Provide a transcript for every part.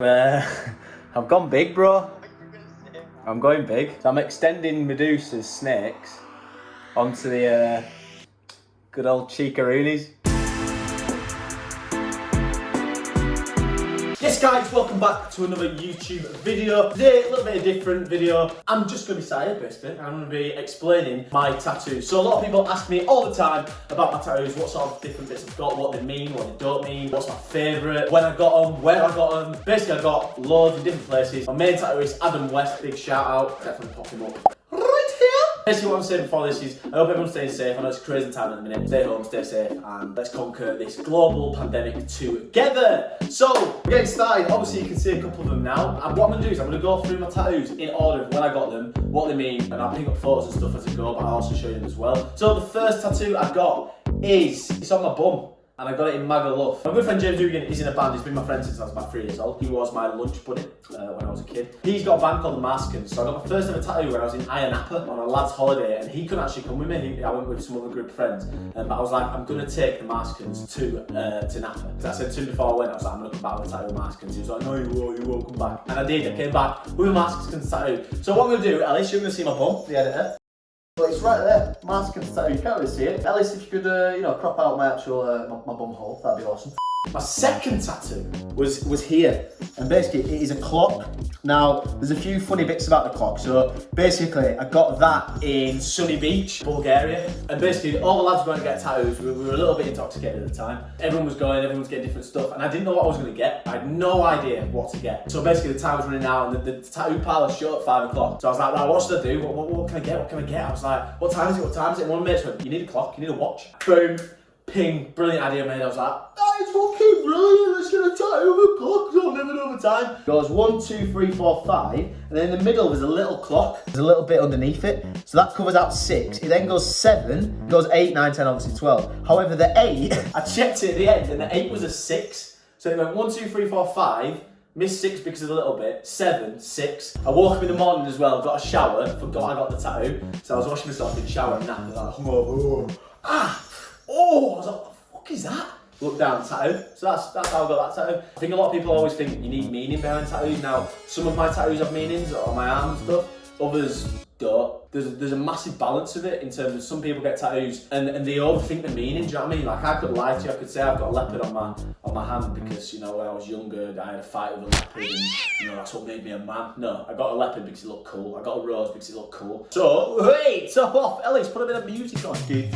I've gone big, bro. I'm going big. So I'm extending Medusa's snakes onto the good old cheekaroonies. Yes guys, welcome back to another YouTube video. Today, a little bit of a different video. I'm just going to be sat here basically. I'm going to be explaining my tattoos. So a lot of people ask me all the time about my tattoos, what sort of different bits I've got, what they mean, what they don't mean, what's my favourite, when I got them, where I got them. Basically I got loads of different places. My main tattoo is Adam West, big shout out. Definitely pop him up. Basically what I'm saying before this is, I hope everyone's staying safe. I know it's a crazy time at the minute. Stay home, stay safe, and let's conquer this global pandemic together. So, we're getting started. Obviously you can see a couple of them now. And what I'm going to do is I'm going to go through my tattoos in order of when I got them, what they mean, and I'll pick up photos and stuff as I go, but I'll also show you them as well. So the first tattoo I got is, it's on my bum. And I got it in Maga Love. My good friend James Dugan is in a band. He's been my friend since I was about 3 years old. He was my lunch buddy when I was a kid. He's got a band called the Maskins. So I got my first ever tattoo when I was in Ayia Napa on a lad's holiday, and he couldn't actually come with me. I went with some other group of friends, but I was like, I'm gonna take the Maskins to Napa. Because I said to him before I went, I was like, I'm gonna come back with a tattoo of Maskins. He was like, no, you won't come back. And I did. I came back with a Maskins tattoo. So what I'm gonna do, Ellis, you're gonna see my bum, the editor. But it's right there, mask and tattoo, you can't really see it. Ellis, if you could, crop out my actual, my bum hole, that'd be awesome. My second tattoo was here, and basically it is a clock. Now, there's a few funny bits about the clock. So basically, I got that in Sunny Beach, Bulgaria, and basically all the lads were going to get tattoos. We were a little bit intoxicated at the time. Everyone was getting different stuff, and I didn't know what I was going to get. I had no idea what to get. So basically the time was running out, and the tattoo parlour shut at 5 o'clock. So I was like, right, what should I do? What can I get? What can I get? I was like, what time is it? What time is it? And one mate went, you need a clock, you need a watch. Boom. Ping, brilliant idea, mate. I was like, that is fucking brilliant. Let's get a tattoo of a clock, so I'll never know the time. It goes 1, 2, 3, 4, 5, and then in the middle there's a little clock. There's a little bit underneath it, so that covers out 6. It then goes 7, goes 8, 9, 10, obviously 12. However, the 8, I checked it at the end, and the 8 was a 6. So it went 1, 2, 3, 4, 5. Missed 6 because of a little bit, 7, 6. I woke up in the morning as well, got a shower, forgot I got the tattoo. So I was washing myself in the shower and that, like, hungover. Oh, I was like, what the fuck is that? Look down, tattoo. So that's how I got that tattoo. I think a lot of people always think you need meaning behind tattoos. Now, some of my tattoos have meanings on my arm and stuff, others don't. There's a massive balance of it in terms of some people get tattoos and they overthink the meaning, do you know what I mean? Like I could lie to you, I could say I've got a leopard on my hand because, when I was younger I had a fight with a leopard and, that's what made me a man. No, I got a leopard because it looked cool. I got a rose because it looked cool. So, hey, top off. Ellis, put a bit of music on, dude.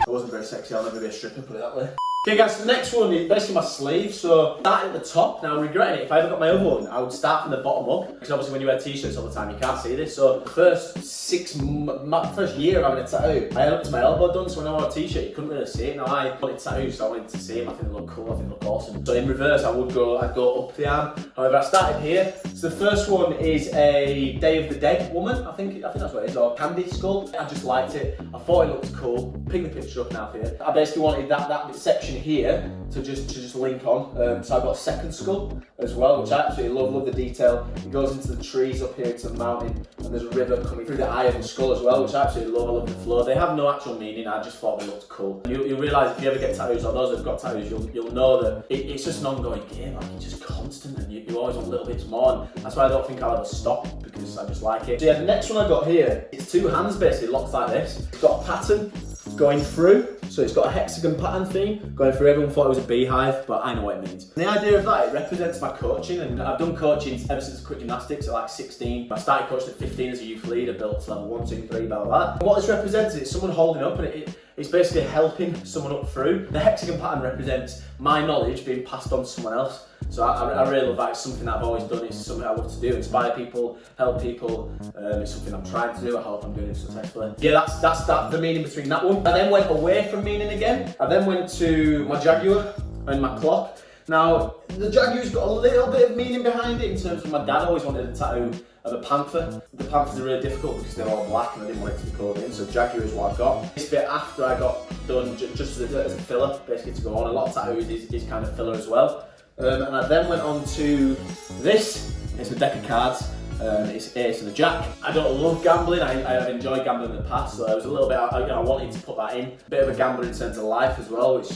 I wasn't very sexy, I'll never be a stripper, put it that way. Okay guys, so the next one is basically my sleeve. So that at the top, now regretting it, if I ever got my other one, I would start from the bottom up. Because obviously when you wear t-shirts all the time, you can't see this. So the first first year of having a tattoo, I had up to my elbow done, so when I wore a t-shirt, you couldn't really see it. Now I wanted tattoos, so I wanted to see them. I think they look cool, I think they look awesome. So in reverse, I'd go up the arm. However, I started here. So the first one is a Day of the Dead woman, I think that's what it is, or candy skull. I just liked it. I thought it looked cool. Pick the picture up now for you. I basically wanted that section here to just link on. So I've got a second skull as well, which I absolutely love the detail. It goes into the trees up here, into the mountain, and there's a river coming through the eye of the skull as well, which I absolutely love. I love the flow. They have no actual meaning, I just thought they looked cool. You'll realise if you ever get tattoos, or those that have got tattoos, you'll know that it's just an ongoing game, like it's just constant, and you always want little bits more, and that's why I don't think I'll ever stop, because I just like it. So yeah, the next one I got here, it's 2 hands basically, locked like this. It's got a pattern going through, so it's got a hexagon pattern theme going through. Everyone thought it was a beehive, but I know what it means. And the idea of that, it represents my coaching, and I've done coaching ever since quick gymnastics at like 16. I started coaching at 15 as a youth leader, built to level 1, 2, 3, blah, blah, blah. And what this represents is someone holding up, and it's basically helping someone up through. The hexagon pattern represents my knowledge being passed on to someone else. So I really love that. It's something that I've always done. It's something I love to do. Inspire people, help people. It's something I'm trying to do. I hope I'm doing it successfully. Yeah, that's the meaning between that one. I then went away from meaning again. I then went to my Jaguar and my clock. Now, the Jaguar's got a little bit of meaning behind it in terms of my dad always wanted a tattoo of a panther. The panthers are really difficult because they're all black and I didn't want it to be coloured in, so Jaguar is what I got. This bit after I got done just as a filler, basically to go on. A lot of tattoos is kind of filler as well. And I then went on to this. It's a deck of cards. It's Ace and the Jack. I don't love gambling. I have enjoyed gambling in the past, so I was a little bit. I wanted to put that in. A bit of a gambler in terms of life as well, which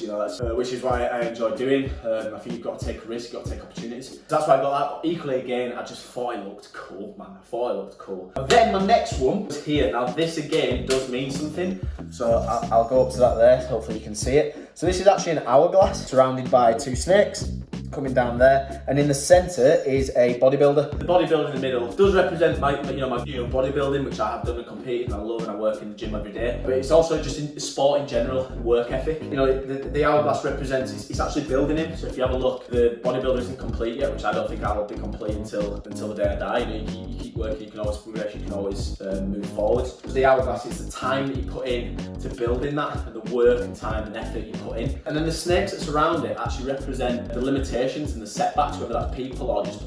which is why I enjoy doing. I think you've got to take risks, you've got to take opportunities. So that's why I got that. But equally, again, I just thought it looked cool, man. I thought it looked cool. And then my next one was here. Now this again does mean something. So I'll go up to that there. Hopefully you can see it. So this is actually an hourglass surrounded by 2 snakes coming down there, and in the centre is a bodybuilder. The bodybuilder in the middle does represent my bodybuilding, which I have done and competed and I love, and I work in the gym every day. But it's also just in sport in general and work ethic. You know, the hourglass represents it's actually building him. So if you have a look, the bodybuilder isn't complete yet, which I don't think I will be complete until the day I die. You know, you keep working, you can always progress, you can always move forwards. So the hourglass is the time that you put in to building that, and the work and time and effort you put in. And then the snakes that surround it actually represent the limitations and the setbacks, whether that's people or just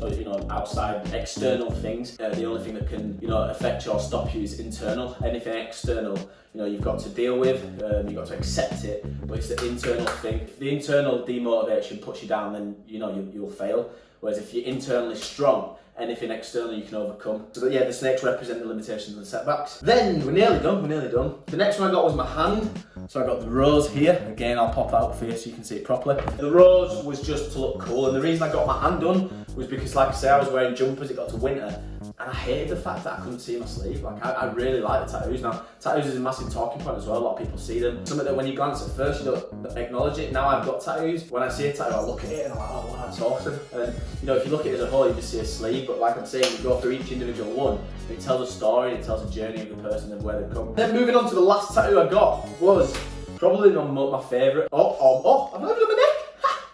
outside external things. The only thing that can affect you or stop you is internal. Anything external, you've got to deal with. You've got to accept it, but it's the internal thing. If the internal demotivation puts you down, then you'll fail. Whereas if you're internally strong, anything external you can overcome. So yeah, the snakes represent the limitations and the setbacks. Then we're nearly done. The next one I got was my hand. So I got the rose here. Again, I'll pop out for you so you can see it properly. The rose was just to look cool, and the reason I got my hand done was because, like I say, I was wearing jumpers, it got to winter, and I hated the fact that I couldn't see my sleeve. Like, I really like the tattoos. Now, tattoos is a massive talking point as well. A lot of people see them. Something that when you glance at first, you don't acknowledge it. Now I've got tattoos. When I see a tattoo, I look at it and I'm like, oh wow, that's awesome. And if you look at it as a whole, you just see a sleeve. But like I'm saying, you go through each individual one, and it tells a story, it tells a journey of the person and where they've come. Then moving on to the last tattoo I got was probably not my favourite. I'm not even on my neck.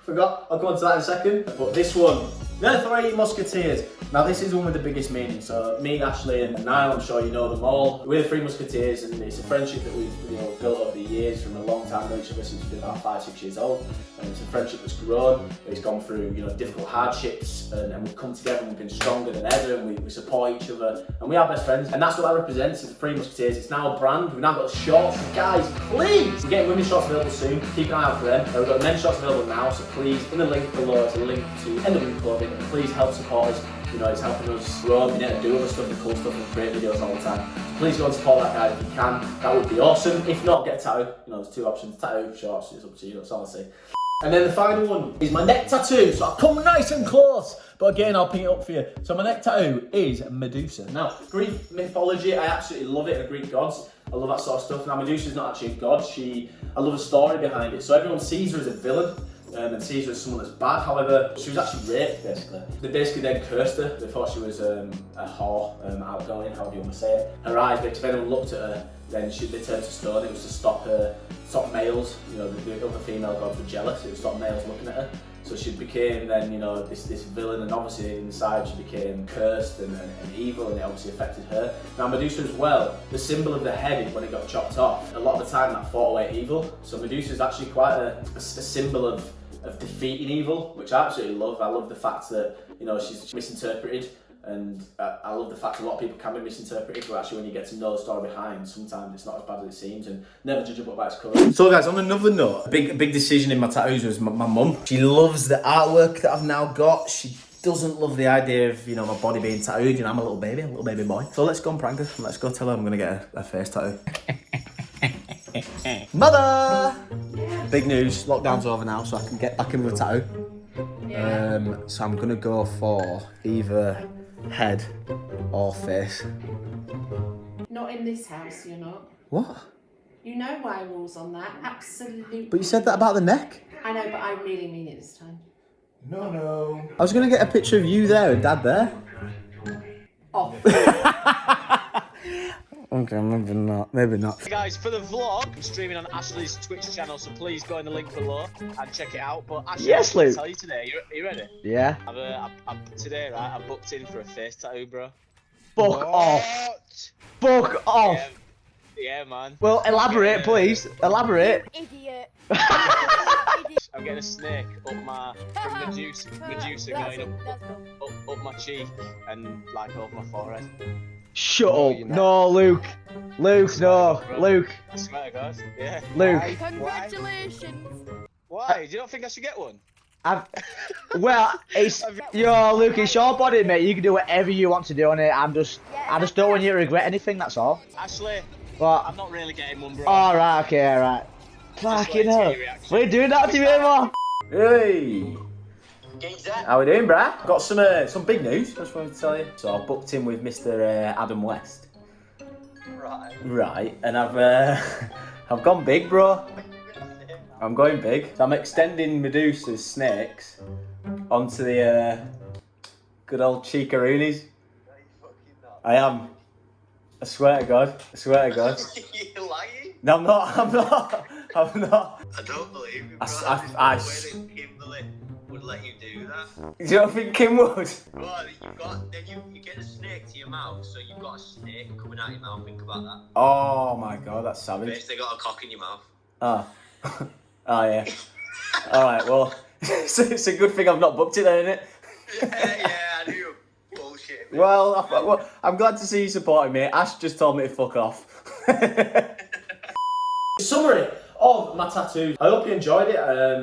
Forgot. I'll come on to that in a second. But this one, the 3 Musketeers. Now this is one with the biggest meaning. So me, Ashley and Nile, I'm sure you know them all. We're the 3 Musketeers, and it's a friendship that we've built over the years from a long time. Known each other since we've been about 5-6 years old. And it's a friendship that's grown. It's gone through difficult hardships, and we've come together and we've been stronger than ever, and we support each other, and we are best friends. And that's what that represents. It's the 3 Musketeers. It's now a brand. We've now got shorts. So guys, please, we're getting women's shorts available soon. Keep an eye out for them. We've got men's shorts available now. So please, in the link below, it's a link to NW Clothing. And please help support us. It's helping us grow, being able to do other stuff and cool stuff and create videos all the time. So please go and support that guy if you can. That would be awesome. If not, get a tattoo. There's 2 options: tattoo, shorts. It's up to you. That's all I say. And then the final one is my neck tattoo. So I'll come nice and close, but again, I'll pin it up for you. So my neck tattoo is Medusa. Now, Greek mythology, I absolutely love it. The Greek gods, I love that sort of stuff. Now, Medusa's not actually a god. I love a story behind it. So everyone sees her as a villain. And sees her as someone that's bad. However, she was actually raped, basically. They basically then cursed her. They thought she was a whore, outgoing, however you want to say it. Her eyes, because if anyone looked at her, then they turned to stone. It was to stop males. The other female gods were jealous. It would stop males looking at her. So she became then, this villain, and obviously inside she became cursed and evil, and it obviously affected her. Now Medusa as well, the symbol of the head is when it got chopped off. A lot of the time that fought away evil. So Medusa is actually quite a symbol of defeating evil, which I absolutely love. I love the fact that she's misinterpreted, and I love the fact that a lot of people can be misinterpreted, but actually when you get to know the story behind, sometimes it's not as bad as it seems, and never judge a book by its cover. So guys, on another note, a big decision in my tattoos was my mum. She loves the artwork that I've now got. She doesn't love the idea of my body being tattooed. I'm a little baby boy. So let's go and prank her, and let's go tell her I'm gonna get a face tattoo. Mother! Big news, lockdown's over now, so I can get back in with a tattoo. Yeah. So I'm gonna go for either head or face. Not in this house, you're not. What? You know why rules on that, absolutely. But you said that about the neck. I know, but I really mean it this time. No. I was gonna get a picture of you there and Dad there. Off. Okay, maybe not. Hey guys, for the vlog, I'm streaming on Ashley's Twitch channel, so please go in the link below and check it out. But Ashley, yes, Luke. I'll tell you today, are you ready? Yeah. Today, right, I booked in for a face tattoo, bro. Fuck off. Fuck off. Yeah, man. Well, elaborate, please. Elaborate. Idiot. I'm getting a snake up from Medusa going up my cheek and like over my forehead. Shut up. No, Luke. Luke, no. Luke. I swear to God. Yeah. Luke. Congratulations. Why? Do you not think I should get one? Well, it's yo, Luke. It's your body, mate. You can do whatever you want to do on it. I just don't want you to regret anything. That's all. Ashley, What? I'm not really getting one, bro. All right. Okay. All right. Fucking hell. We're doing that to me, man. Hey! How we doing, bruh? Got some big news, I just wanted to tell you. So I've booked in with Mr. Adam West. Right, and I've gone big, bro. I'm going big. So I'm extending Medusa's snakes onto the good old cheekaroonies. I am. I swear to God. I swear to God. You're lying? No, I'm not. I'm not. I don't believe you, bro. I There's no way that Kimberly would let you do that. You don't think Kim would? Well, you get a snake to your mouth, so you've got a snake coming out your mouth. Think about that. Oh my God, that's savage. Basically, got a cock in your mouth. Oh. Oh yeah. Alright, well, it's a good thing I've not booked it then, isn't it? Yeah, I knew. Bullshit. Man. Well, I'm glad to see you supporting me. Ash just told me to fuck off. Summary of my tattoos. I hope you enjoyed it.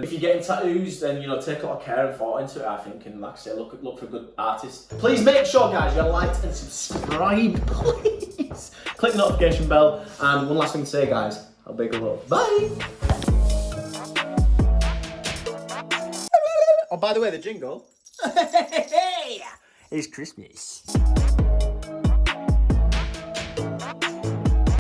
If you're getting tattoos, then take a lot of care and thought into it, I think, and like I say, look for a good artist. Please make sure, guys, you like and subscribe, please. Click the notification bell, and one last thing to say, guys, a big love. Bye. Oh, by the way, the jingle. It's Christmas.